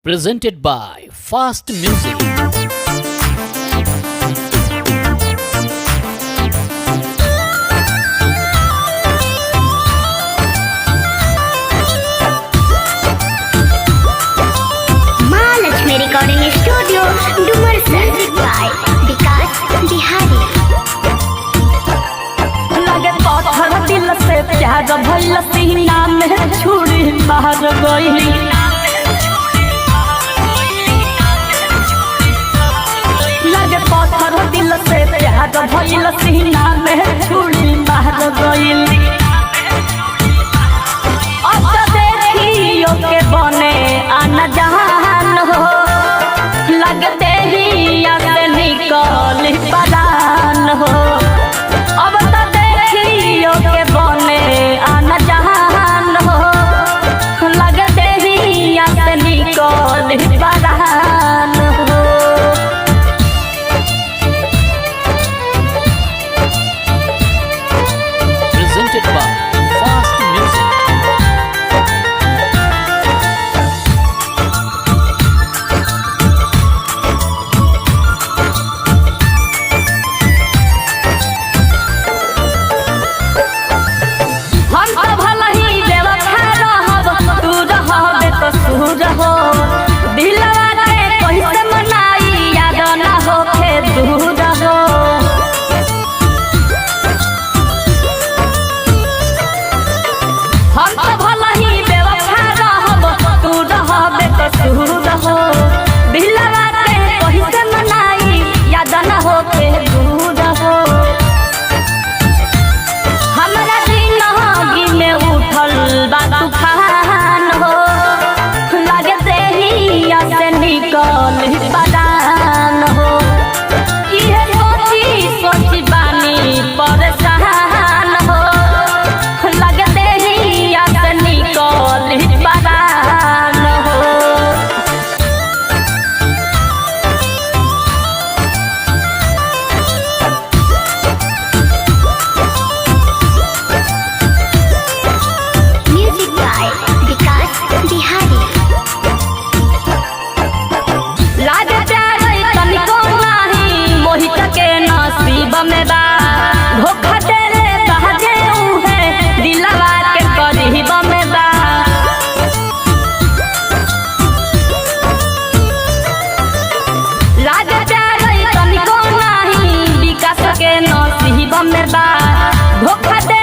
presented by Fast Music. Mahalakshmi recording studio Dumarsan by विकास बिहारी। लगे पत्थर दिल से प्यार भइल सीना में छुरी मार गइली। लगे पत्थर दिल से प्यार भइल सीना में छुरी मार गइली। अब तो देखियो के बने आना जहान हो, लगते ही आगे निकल परान हो। अब तो देखियो के बने आना जहान हो, लगते ही आगे निकल परान हो। Presented by Fast Music. हम तो भला ही बेवफा रहब, तू रहबे तो सूर हो। दिलवा के कैसे मनाई, याद ना होके दूर हो। हम तो भला ही बेवफा रहब, तू रहबे तो सूर हो। दिलवा के कैसे मनाई, याद ना होके दूर हो। हमरा जिंदगी में उठल बा तूफान हो, लगे देहिया से निकल परान हो। इहे सोची सोची बानी परेशान हो, लगे देहिया से निकल परान हो। म्यूजिक by विकास बिहारी। लाज प्यार तनिको नाही, मोहित के नसीब में बा। धोखा देले कहजे उहे, दिलवा के करीब में बा। लाज प्यार तनिको नाही, विकास के नसीब में बा। धोखा दे